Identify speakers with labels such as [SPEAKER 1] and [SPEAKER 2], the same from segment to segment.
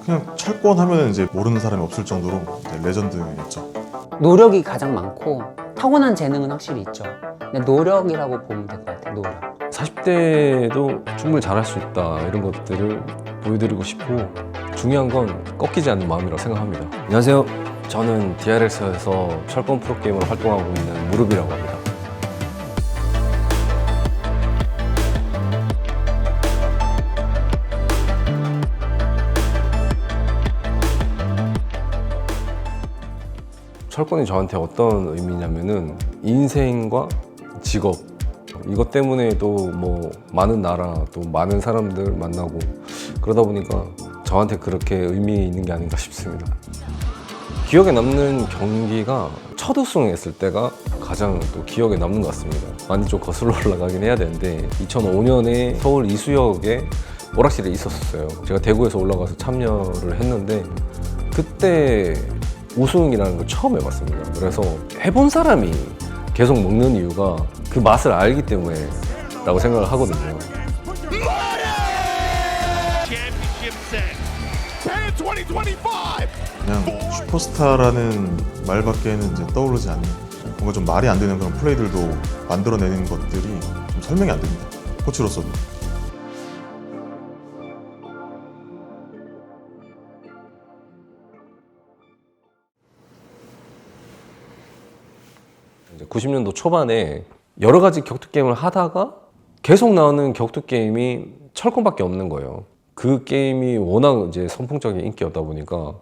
[SPEAKER 1] 그냥 철권 하면은 이제 모르는 사람이 없을 정도로 이제 레전드였죠.
[SPEAKER 2] 노력이 가장 많고 타고난 재능은 확실히 있죠. 근데 노력이라고 보면 될 것 같아요. 노력.
[SPEAKER 3] 40대도 충분히 잘할 수 있다 이런 것들을 보여드리고 싶고 중요한 건 꺾이지 않는 마음이라고 생각합니다. 안녕하세요. 저는 DRX에서 철권 프로게이머로 활동하고 있는 무릎이라고 합니다. 철권이 저한테 어떤 의미냐면은 인생과 직업 이것 때문에도 뭐 많은 나라 또 많은 사람들 만나고 그러다 보니까 저한테 그렇게 의미 있는 게 아닌가 싶습니다. 기억에 남는 경기가 첫 우승했을 때가 가장 또 기억에 남는 것 같습니다. 많이 좀 거슬러 올라가긴 해야 되는데 2005년에 서울 이수역에 오락실에 있었어요. 제가 대구에서 올라가서 참여를 했는데 그때 우승이라는 걸 처음 해봤습니다. 그래서 해본 사람이 계속 먹는 이유가 그 맛을 알기 때문에 라고 생각을 하거든요.
[SPEAKER 1] 그냥 슈퍼스타라는 말밖에는 이제 떠오르지 않는 뭔가 좀 말이 안 되는 그런 플레이들도 만들어내는 것들이 좀 설명이 안 됩니다. 코치로서도.
[SPEAKER 3] 이제 90년도 초반에 여러 가지 격투 게임을 하다가 계속 나오는 격투 게임이 철권밖에 없는 거예요. 그 게임이 워낙 이제 선풍적인 인기였다 보니까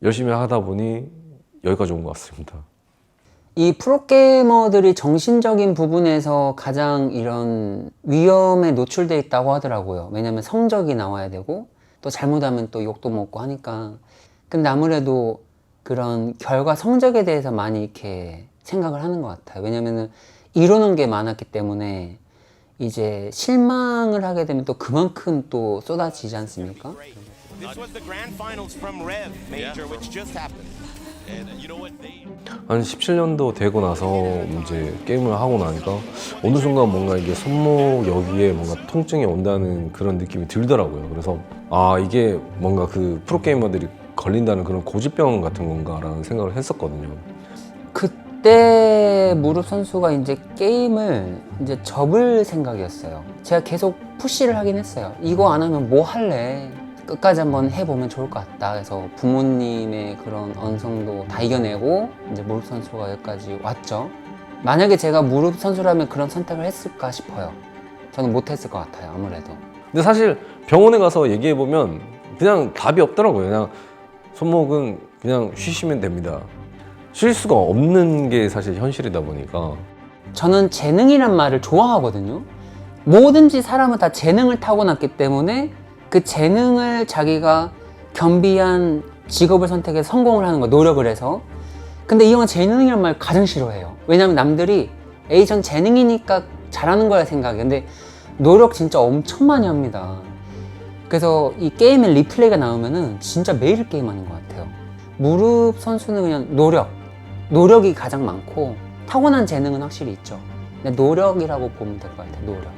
[SPEAKER 3] 열심히 하다 보니 여기까지 온 것 같습니다.
[SPEAKER 2] 이 프로게이머들이 정신적인 부분에서 가장 이런 위험에 노출돼 있다고 하더라고요. 왜냐면 성적이 나와야 되고 또 잘못하면 또 욕도 먹고 하니까. 근데 아무래도 그런 결과 성적에 대해서 많이 이렇게 생각을 하는 것 같아요. 왜냐면은 이루는 게 많았기 때문에 이제 실망을 하게 되면 또 그만큼 또 쏟아지지 않습니까?
[SPEAKER 4] This was the grand finals from Rev Major, which just happened. And you know what they
[SPEAKER 3] 한 17년도 되고 나서 이제 게임을 하고 나니까 어느 순간 뭔가 이게 손목 여기에 뭔가 통증이 온다는 그런 느낌이 들더라고요. 그래서 아 이게 뭔가 그 프로게이머들이 걸린다는 그런 고질병 같은 건가라는 생각을 했었거든요.
[SPEAKER 2] 그때 무릎 선수가 이제 게임을 이제 접을 생각이었어요. 제가 계속 푸시를 하긴 했어요. 이거 안 하면 뭐 할래? 끝까지 한번 해보면 좋을 것 같다. 그래서 부모님의 그런 언성도 다 이겨내고 이제 무릎 선수가 여기까지 왔죠. 만약에 제가 무릎 선수라면 그런 선택을 했을까 싶어요. 저는 못했을 것 같아요, 아무래도.
[SPEAKER 3] 근데 사실 병원에 가서 얘기해보면 그냥 답이 없더라고요. 그냥 손목은 그냥 쉬시면 됩니다. 쉴 수가 없는 게 사실 현실이다 보니까.
[SPEAKER 2] 저는 재능이란 말을 좋아하거든요. 뭐든지 사람은 다 재능을 타고났기 때문에 그 재능을 자기가 겸비한 직업을 선택해서 성공을 하는 거, 노력을 해서. 근데 이 형은 재능이란 말 가장 싫어해요. 왜냐면 남들이 에이 전 재능이니까 잘하는 거야 생각해. 근데 노력 진짜 엄청 많이 합니다. 그래서 이 게임에 리플레이가 나오면은 진짜 매일 게임하는 것 같아요. 무릎 선수는 그냥 노력이 가장 많고 타고난 재능은 확실히 있죠. 근데 노력이라고 보면 될 것 같아요. 노력.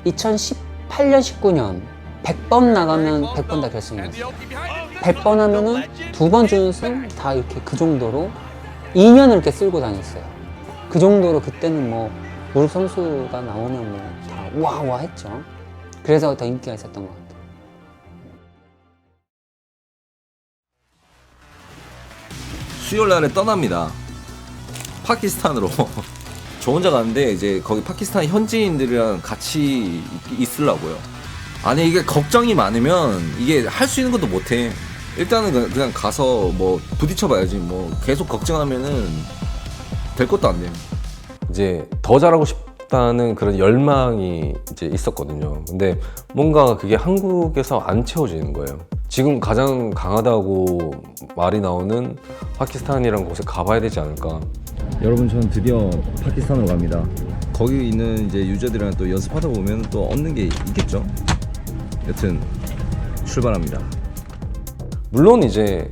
[SPEAKER 2] 2018년, 19년 100번 나가면 100번 다 결승이었어요. 100번 하면은 2번 준우승 다 이렇게 그 정도로 2년을 이렇게 쓸고 다녔어요. 그 정도로 그때는 뭐 무릎 선수가 나오면 뭐 다 우아우아 했죠. 그래서 더 인기가 있었던 것 같아요.
[SPEAKER 5] 수요일 날에 떠납니다. 파키스탄으로. 저 혼자 가는데 이제 거기 파키스탄 현지인들이랑 같이 있으려고요. 아니 이게 걱정이 많으면 이게 할 수 있는 것도 못해. 일단은 그냥 가서 뭐 부딪혀봐야지. 뭐 계속 걱정하면은 될 것도 안 돼요.
[SPEAKER 3] 이제 더 잘하고 싶다는 그런 열망이 이제 있었거든요. 근데 뭔가 그게 한국에서 안 채워지는 거예요. 지금 가장 강하다고 말이 나오는 파키스탄이라는 곳에 가봐야 되지 않을까.
[SPEAKER 5] 여러분 저는 드디어 파키스탄으로 갑니다. 거기 있는 이제 유저들이랑 또 연습하다 보면 또 얻는 게 있겠죠. 여튼 출발합니다.
[SPEAKER 3] 물론 이제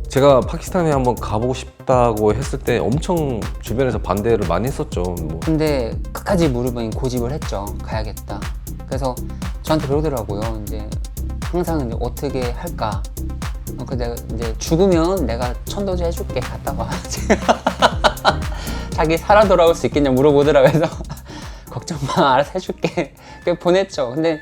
[SPEAKER 3] 제가 파키스탄에 한번 가보고 싶다고 했을 때 엄청 주변에서 반대를 많이 했었죠. 뭐.
[SPEAKER 2] 근데 끝까지 무릎은 고집을 했죠. 가야겠다. 그래서 저한테 그러더라고요. 이제 항상 이제 어떻게 할까. 그 내가 이제 죽으면 내가 천도제 해줄게. 갔다 와. 자기 살아 돌아올 수 있겠냐 물어보더라고요. 그래서 걱정 마, 알아서 해줄게. 그래서 보냈죠. 근데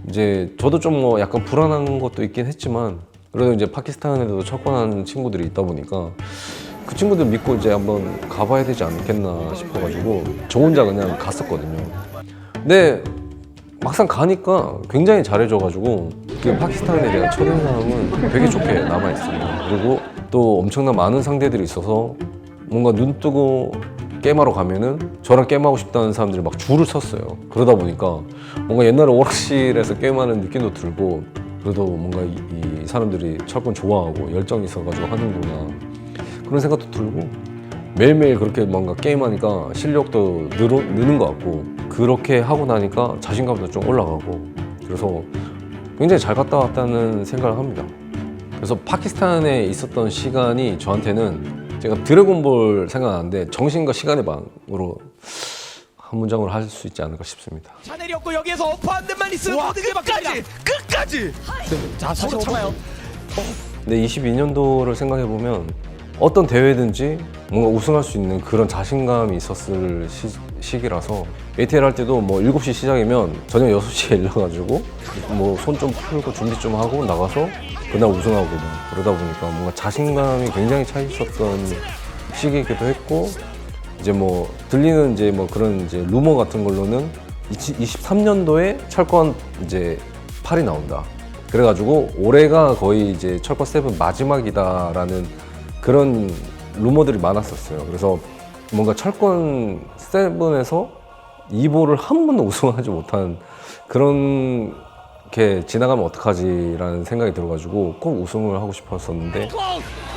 [SPEAKER 3] 이제 저도 좀 뭐 약간 불안한 것도 있긴 했지만 그래도 이제 파키스탄에도 철권하는 친구들이 있다 보니까 그 친구들 믿고 이제 한번 가봐야 되지 않겠나 싶어가지고 저 혼자 그냥 갔었거든요. 근데 막상 가니까 굉장히 잘해줘가지고 그 파키스탄에 대한 첫인상은 되게 좋게 남아있습니다. 그리고 또 엄청난 많은 상대들이 있어서 뭔가 눈 뜨고 게임하러 가면은 저랑 게임하고 싶다는 사람들이 막 줄을 섰어요. 그러다 보니까 뭔가 옛날에 오락실에서 게임하는 느낌도 들고 그래도 뭔가 이 사람들이 철권 좋아하고 열정이 있어가지고 하는구나 그런 생각도 들고 매일매일 그렇게 뭔가 게임하니까 실력도 느는 것 같고 그렇게 하고 나니까 자신감도 좀 올라가고 그래서 굉장히 잘 갔다 왔다는 생각을 합니다. 그래서 파키스탄에 있었던 시간이 저한테는 제가 드래곤볼 생각나는데 정신과 시간의 방으로 한 문장으로 할 수 있지 않을까 싶습니다.
[SPEAKER 6] 차 내렸고 여기에서 어퍼 한 대만 있으면 모든 게 바뀝니다. 끝까지. 자, 서로 참아요.
[SPEAKER 3] 근데 22년도를 생각해보면 어떤 대회든지 뭔가 우승할 수 있는 그런 자신감이 있었을 시기라서 ATL 할 때도 뭐 7시 시작이면 저녁 6시에 일어나가지고 뭐 손 좀 풀고 준비 좀 하고 나가서 그날 우승하고 막 그러다 보니까 뭔가 자신감이 굉장히 차 있었던 시기이기도 했고 이제 뭐 들리는 이제 뭐 그런 이제 루머 같은 걸로는 23년도에 철권 이제 8이 나온다. 그래가지고 올해가 거의 이제 철권 7 마지막이다라는 그런 루머들이 많았었어요. 그래서 뭔가 철권 7에서 2보를 한 번도 우승하지 못한 그런 게 지나가면 어떡하지라는 생각이 들어가지고 꼭 우승을 하고 싶었었는데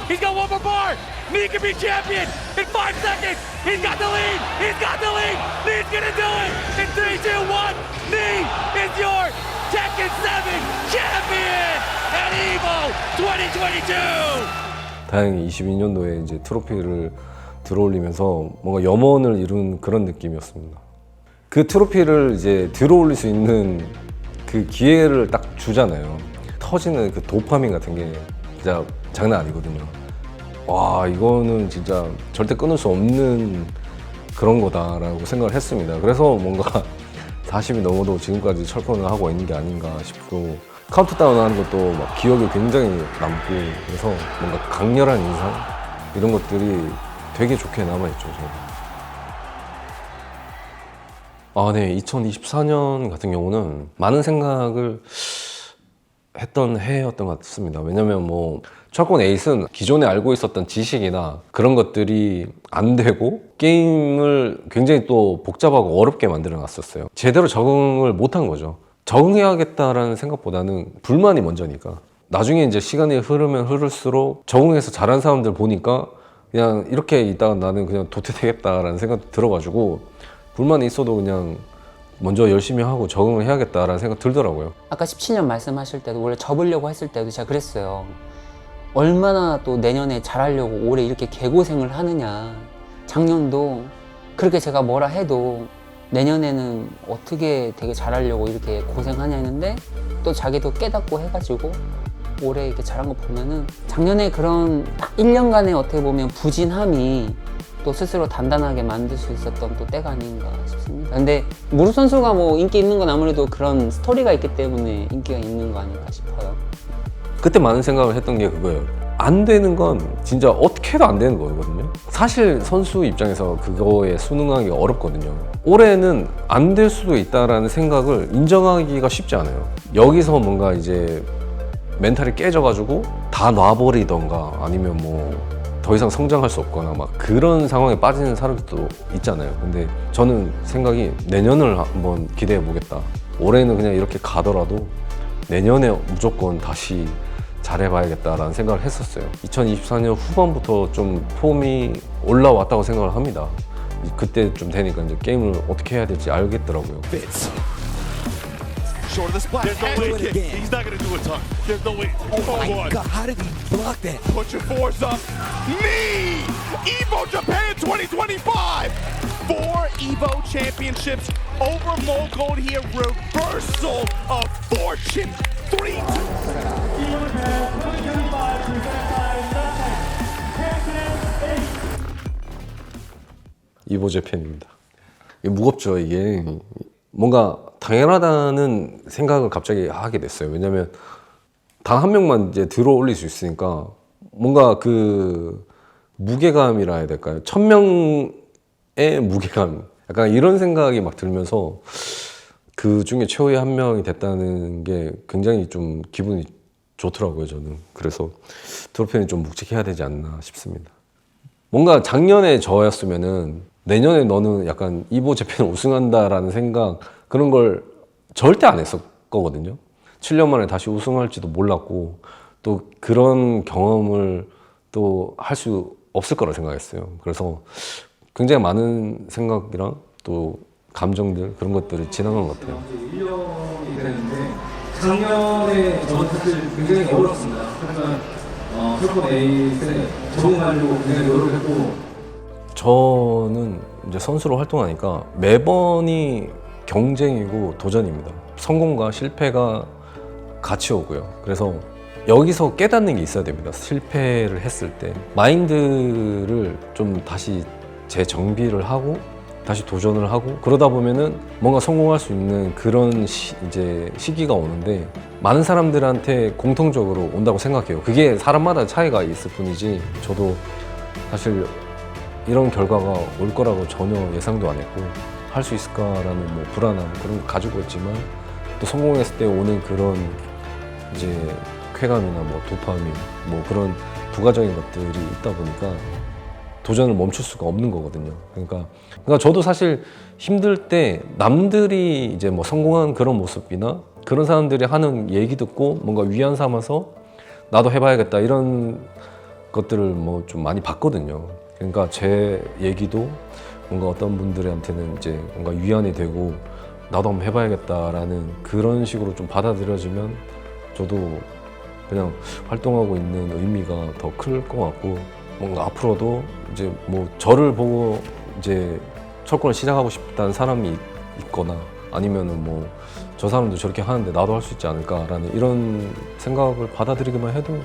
[SPEAKER 6] He's got one more bar. Lee can be champion in 5 seconds. He's got the lead. He's got the lead. Lee's gonna do it in 3, 2, 1. Lee is your Tekken 7 champion at EVO 2022.
[SPEAKER 3] 다행히 22년도에 이제 트로피를 들어올리면서 뭔가 염원을 이룬 그런 느낌이었습니다. 그 트로피를 이제 들어올릴 수 있는 그 기회를 딱 주잖아요. 터지는 그 도파민 같은 게 진짜 장난 아니거든요. 와, 이거는 진짜 절대 끊을 수 없는 그런 거다라고 생각을 했습니다. 그래서 뭔가 40이 넘어도 지금까지 철권을 하고 있는 게 아닌가 싶고 카운트다운 하는 것도 막 기억에 굉장히 남고 그래서 뭔가 강렬한 인상 이런 것들이 되게 좋게 남아있죠. 저는. 네, 2024년 같은 경우는 많은 생각을 했던 해였던 것 같습니다. 왜냐면 뭐 철권 에잇은 기존에 알고 있었던 지식이나 그런 것들이 안 되고 게임을 굉장히 또 복잡하고 어렵게 만들어 놨었어요. 제대로 적응을 못한 거죠. 적응해야겠다라는 생각보다는 불만이 먼저니까 나중에 이제 시간이 흐르면 흐를수록 적응해서 잘하는 사람들 보니까 그냥 이렇게 있다가 나는 그냥 도태되겠다라는 생각이 들어가지고 불만이 있어도 그냥 먼저 열심히 하고 적응을 해야겠다라는 생각 들더라고요.
[SPEAKER 2] 아까 17년 말씀하실 때도 원래 접으려고 했을 때도 제가 그랬어요. 얼마나 또 내년에 잘하려고 올해 이렇게 개고생을 하느냐. 작년도 그렇게 제가 뭐라 해도 내년에는 어떻게 되게 잘하려고 이렇게 고생하냐 했는데 또 자기도 깨닫고 해가지고 올해 이렇게 잘한 거 보면은 작년에 그런 딱 1년간의 어떻게 보면 부진함이 또 스스로 단단하게 만들 수 있었던 또 때가 아닌가 싶습니다. 근데 무릎 선수가 뭐 인기 있는 건 아무래도 그런 스토리가 있기 때문에 인기가 있는 거 아닐까 싶어요.
[SPEAKER 3] 그때 많은 생각을 했던 게 그거예요. 안 되는 건 진짜 어떻게 해도 안 되는 거거든요. 사실 선수 입장에서 그거에 순응하기 어렵거든요. 올해는 안 될 수도 있다라는 생각을 인정하기가 쉽지 않아요. 여기서 뭔가 이제 멘탈이 깨져가지고 다 놔버리던가 아니면 뭐 더 이상 성장할 수 없거나 막 그런 상황에 빠지는 사람들도 있잖아요. 근데 저는 생각이 내년을 한번 기대해 보겠다. 올해는 그냥 이렇게 가더라도 내년에 무조건 다시 잘해봐야겠다라는 생각을 했었어요. 2024년 후반부터 좀 폼이 올라왔다고 생각을 합니다. 그때 좀 되니까 이제 게임을 어떻게 해야 될지 알겠더라고요.
[SPEAKER 4] Short of the splash. There's no way. He's not going to do a ton. There's no way.
[SPEAKER 6] Oh my God, how did he block that?
[SPEAKER 4] Put your fours up. Me! EVO Japan 2025! 4 EVO championships over Mold Gold here. Reversal
[SPEAKER 6] of fortune. 3-2.
[SPEAKER 3] 이보제 팬입니다. 이게 무겁죠. 이게 뭔가 당연하다는 생각을 갑자기 하게 됐어요. 왜냐면 단 한 명만 이제 들어 올릴 수 있으니까 뭔가 그 무게감이라 해야 될까요? 1000명의 무게감, 약간 이런 생각이 막 들면서 그 중에 최후의 한 명이 됐다는 게 굉장히 좀 기분이 좋더라고요, 저는. 그래서 트로피는 좀 묵직해야 되지 않나 싶습니다. 뭔가 작년에 저였으면은 내년에 너는 약간 이보 재팬 우승한다라는 생각, 그런 걸 절대 안 했었거든요. 7년 만에 다시 우승할지도 몰랐고 또 그런 경험을 또 할 수 없을 거라 생각했어요. 그래서 굉장히 많은 생각이랑 또 감정들, 그런 것들이 지나간 것 같아요.
[SPEAKER 7] 1년이 되는데 작년에 저는 사실 굉장히 어렵습니다. 하지만 슈퍼 에잇에 적응하려고 굉장히 노력했고
[SPEAKER 3] 저는 이제 선수로 활동하니까 매번이 경쟁이고 도전입니다. 성공과 실패가 같이 오고요. 그래서 여기서 깨닫는 게 있어야 됩니다. 실패를 했을 때 마인드를 좀 다시 재정비를 하고 다시 도전을 하고 그러다 보면은 뭔가 성공할 수 있는 그런 이제 시기가 오는데 많은 사람들한테 공통적으로 온다고 생각해요. 그게 사람마다 차이가 있을 뿐이지 저도 사실 이런 결과가 올 거라고 전혀 예상도 안 했고 할 수 있을까라는 뭐 불안함 그런 거 가지고 있지만 또 성공했을 때 오는 그런 이제 쾌감이나 뭐 도파민 뭐 그런 부가적인 것들이 있다 보니까 도전을 멈출 수가 없는 거거든요. 그러니까 저도 사실 힘들 때 남들이 이제 뭐 성공한 그런 모습이나 그런 사람들이 하는 얘기 듣고 뭔가 위안 삼아서 나도 해봐야겠다 이런 것들을 뭐 좀 많이 봤거든요. 그러니까 제 얘기도 뭔가 어떤 분들한테는 이제 뭔가 위안이 되고 나도 한번 해봐야겠다라는 그런 식으로 좀 받아들여지면 저도 그냥 활동하고 있는 의미가 더 클 것 같고 뭔가 앞으로도 이제 뭐 저를 보고 이제 철권을 시작하고 싶다는 사람이 있거나 아니면은 뭐 저 사람도 저렇게 하는데 나도 할 수 있지 않을까라는 이런 생각을 받아들이기만 해도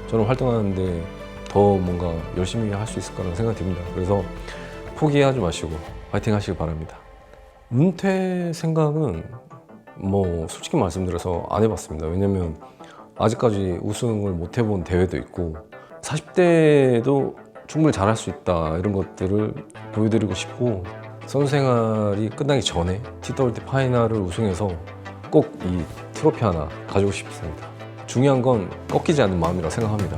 [SPEAKER 3] 저는 활동하는데 더 뭔가 열심히 할 수 있을 거라는 생각이 듭니다. 그래서 포기하지 마시고 파이팅 하시기 바랍니다. 은퇴 생각은 뭐 솔직히 말씀드려서 안 해봤습니다. 왜냐면 아직까지 우승을 못 해본 대회도 있고 40대도 충분히 잘할 수 있다 이런 것들을 보여드리고 싶고 선수 생활이 끝나기 전에 TWT 파이널을 우승해서 꼭 이 트로피 하나 가지고 싶습니다. 중요한 건 꺾이지 않는 마음이라고 생각합니다.